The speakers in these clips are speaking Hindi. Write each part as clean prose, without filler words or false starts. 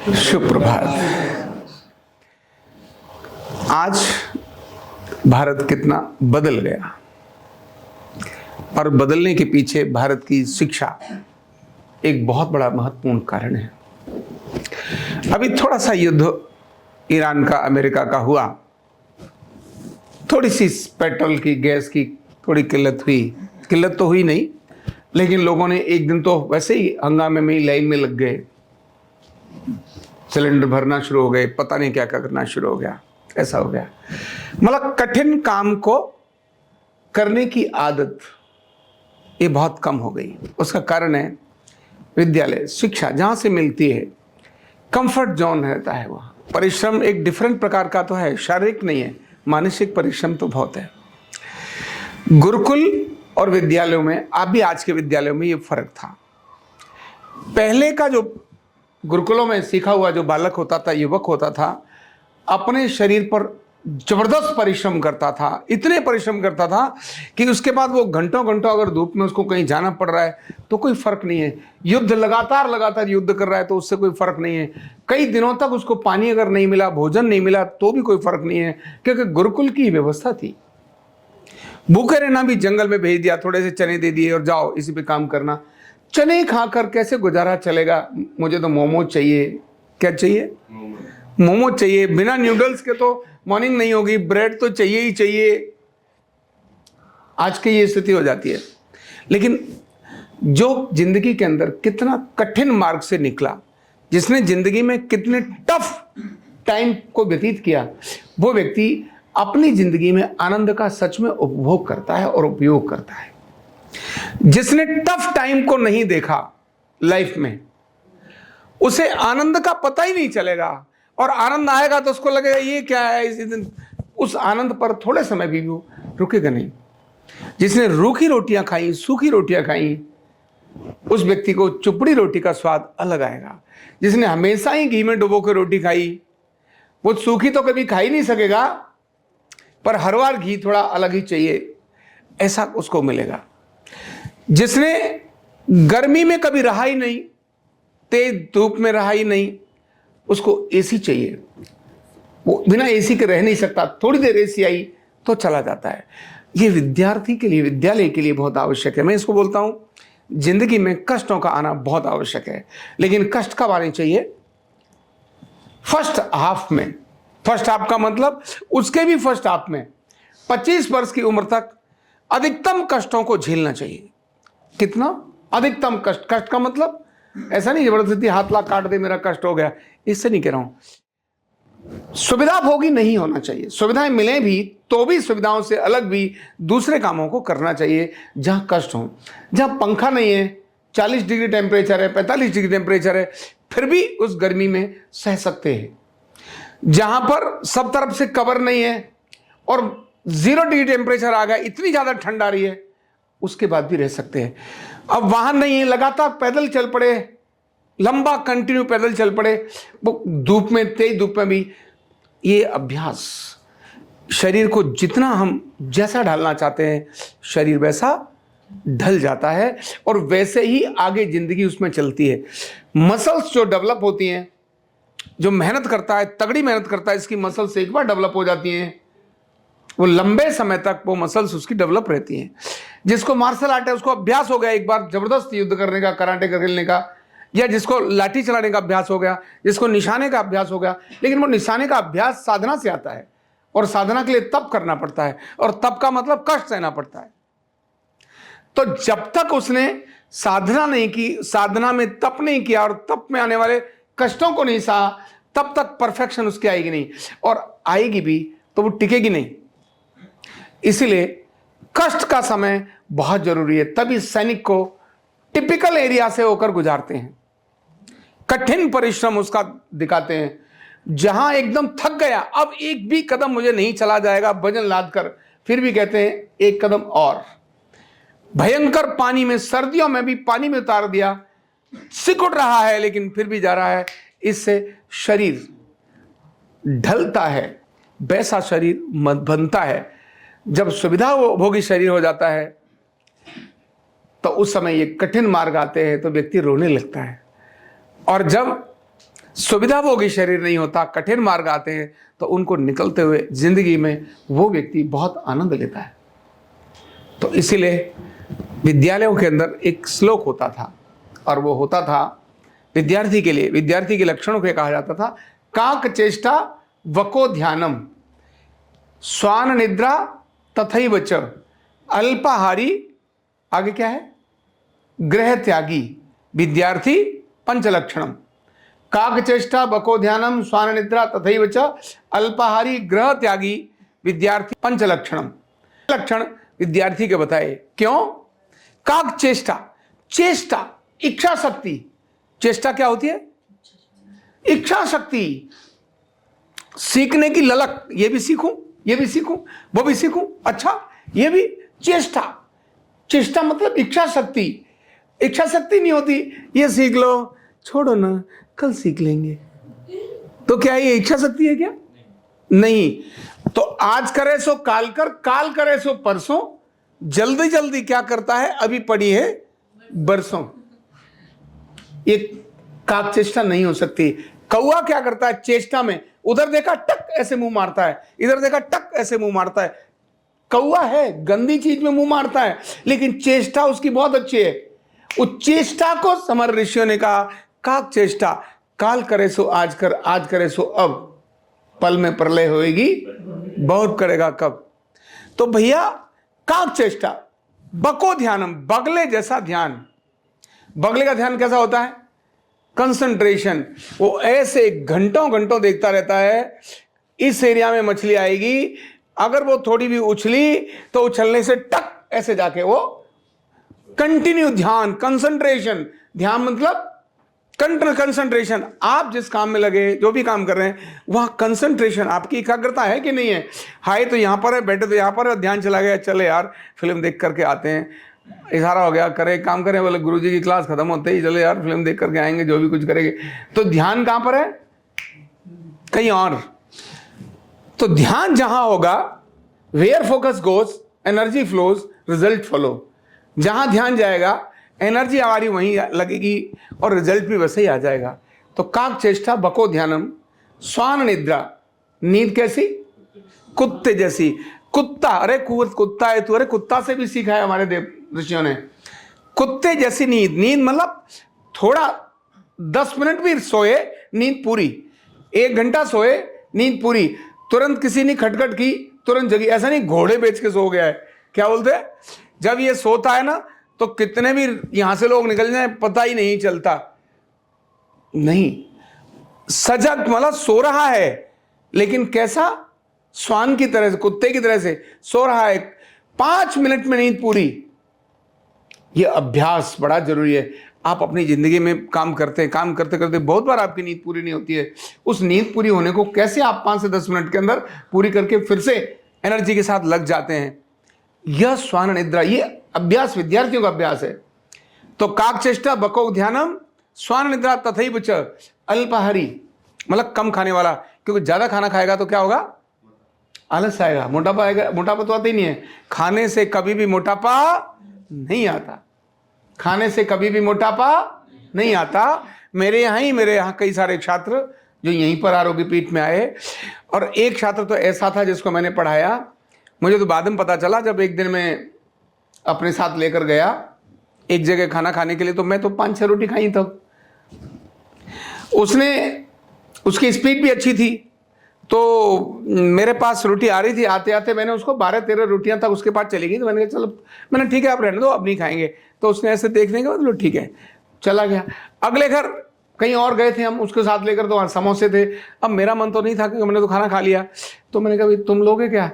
सुप्रभात। आज भारत कितना बदल गया और बदलने के पीछे भारत की शिक्षा एक बहुत बड़ा महत्वपूर्ण कारण है। अभी थोड़ा सा युद्ध ईरान का अमेरिका का हुआ, थोड़ी सी पेट्रोल की गैस की थोड़ी किल्लत हुई, किल्लत तो हुई नहीं, लेकिन लोगों ने एक दिन तो वैसे ही हंगामे में ही लाइन में लग गए, सिलेंडर भरना शुरू हो गए, पता नहीं क्या क्या करना शुरू हो गया, ऐसा हो गया। मतलब कठिन काम को करने की आदत ये बहुत कम हो गई। उसका कारण है विद्यालय, शिक्षा जहां से मिलती है, कंफर्ट जोन रहता है वहां। परिश्रम एक डिफरेंट प्रकार का तो है, शारीरिक नहीं है, मानसिक परिश्रम तो बहुत है। गुरुकुल और विद्यालयों में, आप भी आज के विद्यालयों में, ये फर्क था। पहले का जो गुरुकुलों में सीखा हुआ जो बालक होता था, युवक होता था, अपने शरीर पर जबरदस्त परिश्रम करता था, इतने परिश्रम करता था कि उसके बाद वो घंटों घंटों अगर धूप में उसको कहीं जाना पड़ रहा है तो कोई फर्क नहीं है। युद्ध लगातार युद्ध कर रहा है तो उससे कोई फर्क नहीं है। कई दिनों तक उसको पानी अगर नहीं मिला, भोजन नहीं मिला, तो भी कोई फर्क नहीं है, क्योंकि गुरुकुल की व्यवस्था थी। भूखे रहना भी जंगल में भेज दिया, थोड़े से चने दे दिए और जाओ इसी पे काम करना। चने खाकर कैसे गुजारा चलेगा? मुझे तो मोमोज चाहिए। क्या चाहिए? मोमोज चाहिए। बिना न्यूडल्स के तो मॉर्निंग नहीं होगी, ब्रेड तो चाहिए ही चाहिए। आज की ये स्थिति हो जाती है। लेकिन जो जिंदगी के अंदर कितना कठिन मार्ग से निकला, जिसने जिंदगी में कितने टफ टाइम को व्यतीत किया, वो व्यक्ति अपनी जिंदगी में आनंद का सच में उपभोग करता है और उपयोग करता है। जिसने टफ टाइम को नहीं देखा लाइफ में, उसे आनंद का पता ही नहीं चलेगा, और आनंद आएगा तो उसको लगेगा ये क्या है इस दिन। उस आनंद पर थोड़े समय भी वो रुकेगा नहीं। जिसने रूखी रोटियां खाई, सूखी रोटियां खाई, उस व्यक्ति को चुपड़ी रोटी का स्वाद अलग आएगा। जिसने हमेशा ही घी में डुबो के रोटी खाई, वो सूखी तो कभी खा ही नहीं सकेगा, पर हर बार घी थोड़ा अलग ही चाहिए, ऐसा उसको मिलेगा। जिसने गर्मी में कभी रहा ही नहीं, तेज धूप में रहा ही नहीं, उसको एसी चाहिए। वो बिना एसी के रह नहीं सकता, थोड़ी देर एसी आई तो चला जाता है। ये विद्यार्थी के लिए, विद्यालय के लिए बहुत आवश्यक है। मैं इसको बोलता हूं, जिंदगी में कष्टों का आना बहुत आवश्यक है, लेकिन कष्ट कब आने चाहिए? फर्स्ट हाफ में। फर्स्ट हाफ का मतलब उसके भी फर्स्ट हाफ में 25 वर्ष की उम्र तक अधिकतम कष्टों को झेलना चाहिए। कितना? अधिकतम कष्ट। कष्ट का मतलब ऐसा नहीं जबरदस्ती हाथ ला काट दे मेरा कष्ट हो गया, इससे नहीं कह रहा हूं। सुविधा भोगी नहीं होना चाहिए। सुविधाएं मिले भी तो भी सुविधाओं से अलग भी दूसरे कामों को करना चाहिए जहां कष्ट हो। जहां पंखा नहीं है, 40 डिग्री टेम्परेचर है, 45 डिग्री टेम्परेचर है, फिर भी उस गर्मी में सह सकते हैं। जहां पर सब तरफ से कवर नहीं है और 0 डिग्री टेम्परेचर आ गया, इतनी ज्यादा ठंड आ रही है, उसके बाद भी रह सकते हैं। अब वाहन नहीं है, लगातार पैदल चल पड़े, लंबा कंटिन्यू पैदल चल पड़े, वो धूप में, तेज धूप में भी। ये अभ्यास शरीर को जितना हम जैसा ढालना चाहते हैं, शरीर वैसा ढल जाता है और वैसे ही आगे जिंदगी उसमें चलती है। मसल्स जो डेवलप होती हैं, जो मेहनत करता है, तगड़ी मेहनत करता है, इसकी मसल्स एक बार डेवलप हो जाती हैं, वो लंबे समय तक वो मसल्स उसकी डेवलप रहती हैं। जिसको मार्शल आर्ट है, उसको अभ्यास हो गया एक बार जबरदस्त युद्ध करने का, कराटे का खेलने का, या जिसको लाठी चलाने का अभ्यास हो गया, जिसको निशाने का अभ्यास हो गया। लेकिन वो निशाने का अभ्यास साधना से आता है, और साधना के लिए तप करना पड़ता है, और तप का मतलब कष्ट सहना पड़ता है। तो जब तक उसने साधना नहीं की, साधना में तप नहीं किया और तप में आने वाले कष्टों को नहीं सहा, तब तक परफेक्शन उसकी आएगी नहीं, और आएगी भी तो वो टिकेगी नहीं। इसीलिए कष्ट का समय बहुत जरूरी है। तभी सैनिक को टिपिकल एरिया से होकर गुजारते हैं, कठिन परिश्रम उसका दिखाते हैं। जहां एकदम थक गया, अब एक भी कदम मुझे नहीं चला जाएगा वजन लाद कर, फिर भी कहते हैं एक कदम और। भयंकर पानी में, सर्दियों में भी पानी में उतार दिया, सिकुड़ रहा है लेकिन फिर भी जा रहा है। इससे शरीर ढलता है, वैसा शरीर बनता है। जब सुविधा भोगी शरीर हो जाता है तो उस समय ये कठिन मार्ग आते हैं तो व्यक्ति रोने लगता है। और जब सुविधाभोगी शरीर नहीं होता, कठिन मार्ग आते हैं, तो उनको निकलते हुए जिंदगी में वो व्यक्ति बहुत आनंद लेता है। तो इसीलिए विद्यालयों के अंदर एक श्लोक होता था, और वो होता था विद्यार्थी के लिए, विद्यार्थी के लक्षणों को कहा जाता था काक चेष्टा वको ध्यानम स्वान निद्रा तथैव च अल्पाहारी, आगे क्या है, गृह त्यागी विद्यार्थी पंचलक्षणम। काक चेष्टा बको ध्यानम स्वान निद्रा तथैव च अल्पाहारी गृह त्यागी विद्यार्थी पंचलक्षणम। लक्षण विद्यार्थी के बताए, क्यों? काक चेष्टा, चेष्टा इच्छा शक्ति, चेष्टा क्या होती है? इच्छा शक्ति, सीखने की ललक, ये भी सीखूं, ये भी सीखूं, वो भी सीखूं, अच्छा ये भी, चेष्टा, चेष्टा मतलब इच्छा शक्ति। इच्छा शक्ति नहीं होती ये सीख लो, छोड़ो ना कल सीख लेंगे, तो क्या ये इच्छा शक्ति है क्या? नहीं। तो आज करे सो काल कर, काल करे सो परसों, जल्दी जल्दी क्या करता है, अभी पड़ी है बरसों। ये काक चेष्टा नहीं हो सकती। कौआ क्या करता है चेष्टा में, उधर देखा टक ऐसे मुंह मारता है, इधर देखा टक ऐसे मुंह मारता है। कौआ है, गंदी चीज में मुंह मारता है, लेकिन चेष्टा उसकी बहुत अच्छी है। उस चेष्टा को समर ऋषियों ने कहा काक चेष्टा, काल करे सो आज कर, आज करे सो अब, पल में प्रलय होएगी, बहुत करेगा कब। तो भैया काक चेष्टा, बको ध्यानम, बगले जैसा ध्यान। बगले का ध्यान कैसा होता है? कंसंट्रेशन। वो ऐसे घंटों घंटों देखता रहता है, इस एरिया में मछली आएगी, अगर वो थोड़ी भी उछली तो उछलने से टक ऐसे जाके वो कंटिन्यू ध्यान, कंसंट्रेशन। ध्यान मतलब कंसंट्रेशन। आप जिस काम में लगे, जो भी काम कर रहे हैं, वहां कंसंट्रेशन, आपकी एकाग्रता है कि नहीं है? हाय तो यहां पर है, बैठे तो यहां पर है, ध्यान चला गया, चले यार फिल्म देख करके आते हैं, इशारा हो गया, करे काम करें, बोले गुरुजी की क्लास खत्म होते ही चले यार फिल्म देख करके आएंगे, जो भी कुछ करेंगे। तो ध्यान कहां पर है? कहीं और। तो ध्यान जहां होगा, where focus goes energy flows result follow. जहां ध्यान जाएगा एनर्जी हमारी वहीं लगेगी और रिजल्ट भी वैसे ही आ जाएगा। तो काक चेष्टा बको ध्यानम स्वान निद्रा, नींद कैसी? कुत्ते जैसी। कुत्ता, अरे कुत्ता है तू, अरे कुत्ता से भी सीखा है हमारे देव ऋषियों ने। कुत्ते जैसी नींद, नींद मतलब थोड़ा 10 मिनट भी सोए नींद पूरी, 1 घंटा सोए नींद पूरी, तुरंत किसी ने खटखट की तुरंत जगी। ऐसा नहीं घोड़े बेच के सो गया है, क्या बोलते हैं, जब ये सोता है ना तो कितने भी यहां से लोग निकल जाए पता ही नहीं चलता। नहीं, सजग मतलब सो रहा है, लेकिन कैसा? स्वान की तरह से, कुत्ते की तरह से सो रहा है। 5 मिनट में नींद पूरी। यह अभ्यास बड़ा जरूरी है। आप अपनी जिंदगी में काम करते हैं, काम करते करते बहुत बार आपकी नींद पूरी नहीं होती है। उस नींद पूरी होने को कैसे आप 5 से 10 मिनट के अंदर पूरी करके फिर से एनर्जी के साथ लग जाते हैं। यह स्वान निद्रा, ये अभ्यास विद्यार्थियों का अभ्यास है। तो काक चेष्टा बको ध्यानम स्वान निद्रा तथैव च अल्पाहारी, मतलब कम खाने वाला, क्योंकि ज्यादा खाना खाएगा तो क्या होगा? आलस आएगा, मोटापा आएगा। मोटापा तो आता ही नहीं है, खाने से कभी भी मोटापा नहीं आता, खाने से कभी भी मोटापा नहीं आता। मेरे यहाँ कई सारे छात्र जो यहीं पर आरोग्य पीठ में आए, और एक छात्र तो ऐसा था जिसको मैंने पढ़ाया, मुझे तो बाद में पता चला जब एक दिन मैं अपने साथ लेकर गया एक जगह खाना खाने के लिए, तो मैं तो 5-6 रोटी खाई तब। उसकी स्पीड भी अच्छी थी, तो मेरे पास रोटी आ रही थी, आते आते मैंने उसको 12-13 रोटियां तक उसके पास चली गई। तो मैंने कहा चलो, मैंने ठीक है आप रहने दो, अब नहीं खाएंगे। तो उसने ऐसे देखने के बाद लो ठीक है, चला गया। अगले घर कहीं और गए थे हम उसके साथ लेकर, तो वहाँ समोसे थे। अब मेरा मन तो नहीं था क्योंकि मैंने तो खाना खा लिया। तो मैंने कहा भाई तुम लोगे क्या?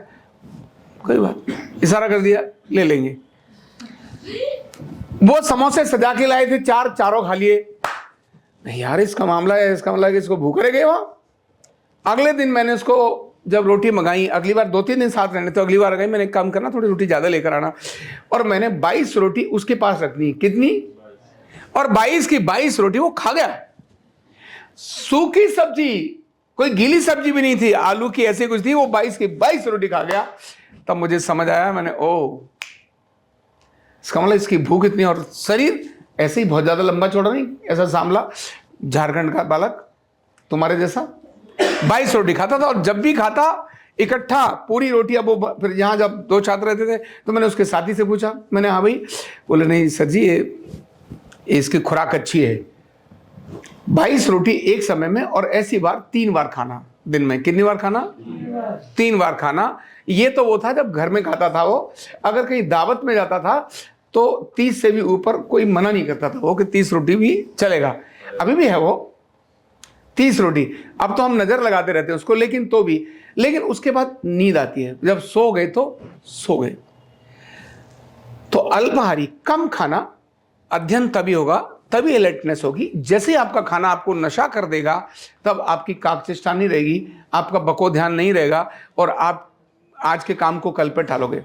कोई बात, इशारा कर दिया, ले लेंगे। वो समोसे सजा के लाए थे, चारों खा लिए। नहीं यार इसका मामला है, इसका मतलब इसको भूख रह गए वहाँ। अगले दिन मैंने उसको जब रोटी मंगाई, अगली बार 2-3 दिन साथ रहने, तो अगली बार गई, मैंने एक काम करना थोड़ी रोटी ज़्यादा लेकर आना, और मैंने 22 रोटी उसके पास रखनी। कितनी? और 22 की 22 रोटी वो खा गया। सूखी सब्जी, कोई गीली सब्जी भी नहीं थी, आलू की ऐसी कुछ थी, वो 22 की 22 रोटी खा गया। तब मुझे समझ आया, मैंने इसका मतलब इसकी भूख इतनी, और शरीर ऐसे ही बहुत ज़्यादा लंबा चौड़ा नहीं, ऐसा सांवला झारखंड का बालक, तुम्हारे जैसा 22 रोटी खाता था, और जब भी खाता इकट्ठा पूरी रोटी। अब वो फिर यहाँ जब 2 छात्र रहते थे तो मैंने उसके साथी से पूछा, मैंने हाँ भाई, बोले नहीं सर जी ये इसकी खुराक अच्छी है। 22 रोटी एक समय में, और ऐसी बार 3 बार खाना दिन में। कितनी बार खाना? 3 बार खाना। ये तो वो था जब घर में खाता था वो। अगर कहीं दावत में जाता था तो 30 से भी ऊपर कोई मना नहीं करता था वो कि 30 रोटी भी चलेगा। अभी भी है वो 30 रोटी। अब तो हम नजर लगाते रहते हैं उसको, लेकिन तो भी, लेकिन उसके बाद नींद आती है। जब सो गए तो सो गए। तो अल्पाहारी, कम खाना, अध्ययन तभी होगा, तभी अलर्टनेस होगी। जैसे ही आपका खाना आपको नशा कर देगा, तब आपकी काकचेष्टा नहीं रहेगी, आपका बको ध्यान नहीं रहेगा, और आप आज के काम को कल पे टालोगे।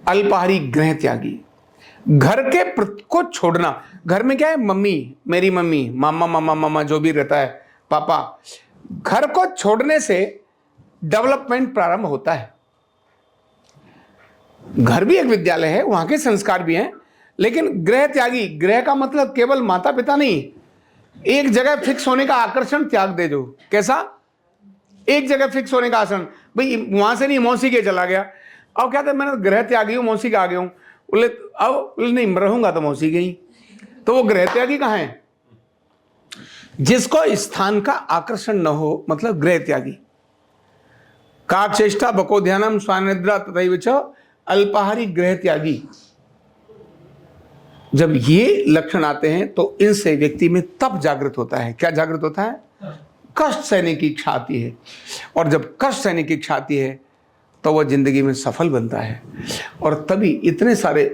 अल्पाहारी गृह त्यागी, घर के को छोड़ना। घर में क्या है? मम्मी, मेरी मम्मी, मामा मामा मामा जो भी रहता है, पापा। घर को छोड़ने से डेवलपमेंट प्रारंभ होता है। घर भी एक विद्यालय है, वहां के संस्कार भी हैं, लेकिन गृह त्यागी, गृह का मतलब केवल माता पिता नहीं, एक जगह फिक्स होने का आकर्षण त्याग दे दो। कैसा? एक जगह फिक्स होने का आकर्षण, भाई वहां से नहीं मौसी के चला गया। अब क्या था, मैंने गृह त्यागी हूं, मौसी का आ गया हूं। बोले अब नहीं रहूंगा तो मौसी के ही, तो वो गृह त्यागी कहां है? जिसको स्थान का आकर्षण न हो, मतलब गृह त्यागी। काकचेष्टा बको ध्यानम स्वानिद्रा तथैव च अल्पाहारी गृह त्यागी। जब ये लक्षण आते हैं तो इनसे व्यक्ति में तप जागृत होता है। क्या जागृत होता है? कष्ट सहने की इच्छा आती है, और जब कष्ट सहने की इच्छा आती है तो वह जिंदगी में सफल बनता है। और तभी इतने सारे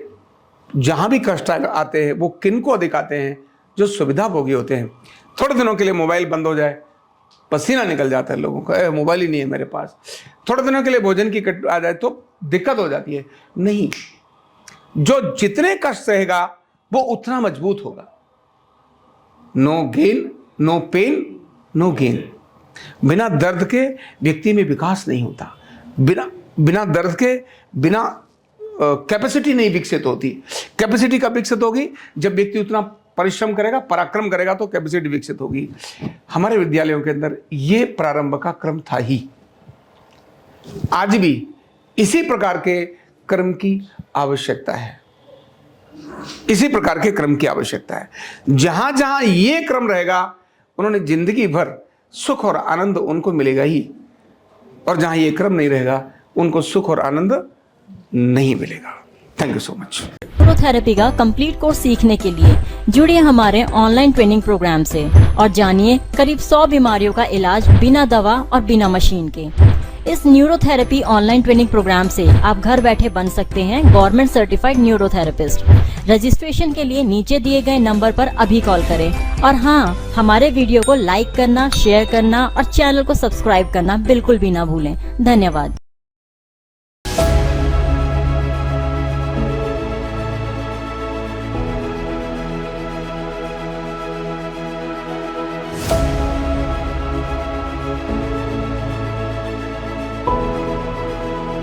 जहां भी कष्ट आते हैं वो किन को अधिक आते हैं? जो सुविधा भोगी होते हैं। थोड़े दिनों के लिए मोबाइल बंद हो जाए, पसीना निकल जाता है लोगों का, मोबाइल ही नहीं है मेरे पास। थोड़े दिनों के लिए भोजन की कट आ जाए तो दिक्कत हो जाती है। नहीं, जो जितने कष्ट सहेगा वो उतना मजबूत होगा। No gain, no pain, no gain. बिना दर्द के व्यक्ति में विकास नहीं होता। बिना दर्द के बिना कैपेसिटी नहीं विकसित होती। कैपेसिटी कब विकसित होगी? जब व्यक्ति उतना परिश्रम करेगा, पराक्रम करेगा, तो कैपेसिटी विकसित होगी। हमारे विद्यालयों के अंदर ये प्रारंभ का क्रम था ही। आज भी इसी प्रकार के क्रम की आवश्यकता है। इसी प्रकार के क्रम की आवश्यकता है। जहां जहां ये क्रम रहेगा, उन्होंने जिंदगी भर सुख और आनंद उनको मिलेगा ही, और जहां ये क्रम नहीं रहेगा उनको सुख और आनंद नहीं मिलेगा। Thank you so much. Neurotherapy का कंप्लीट कोर्स सीखने के लिए जुड़िए हमारे ऑनलाइन ट्रेनिंग प्रोग्राम से और जानिए करीब 100 बीमारियों का इलाज बिना दवा और बिना मशीन के। इस न्यूरोथेरेपी ऑनलाइन ट्रेनिंग प्रोग्राम से आप घर बैठे बन सकते हैं गवर्नमेंट सर्टिफाइड न्यूरोथेरेपिस्ट। रजिस्ट्रेशन के लिए नीचे दिए गए नंबर पर अभी कॉल करें। और हाँ, हमारे वीडियो को लाइक करना, शेयर करना और चैनल को सब्सक्राइब करना बिल्कुल भी ना भूलें। धन्यवाद।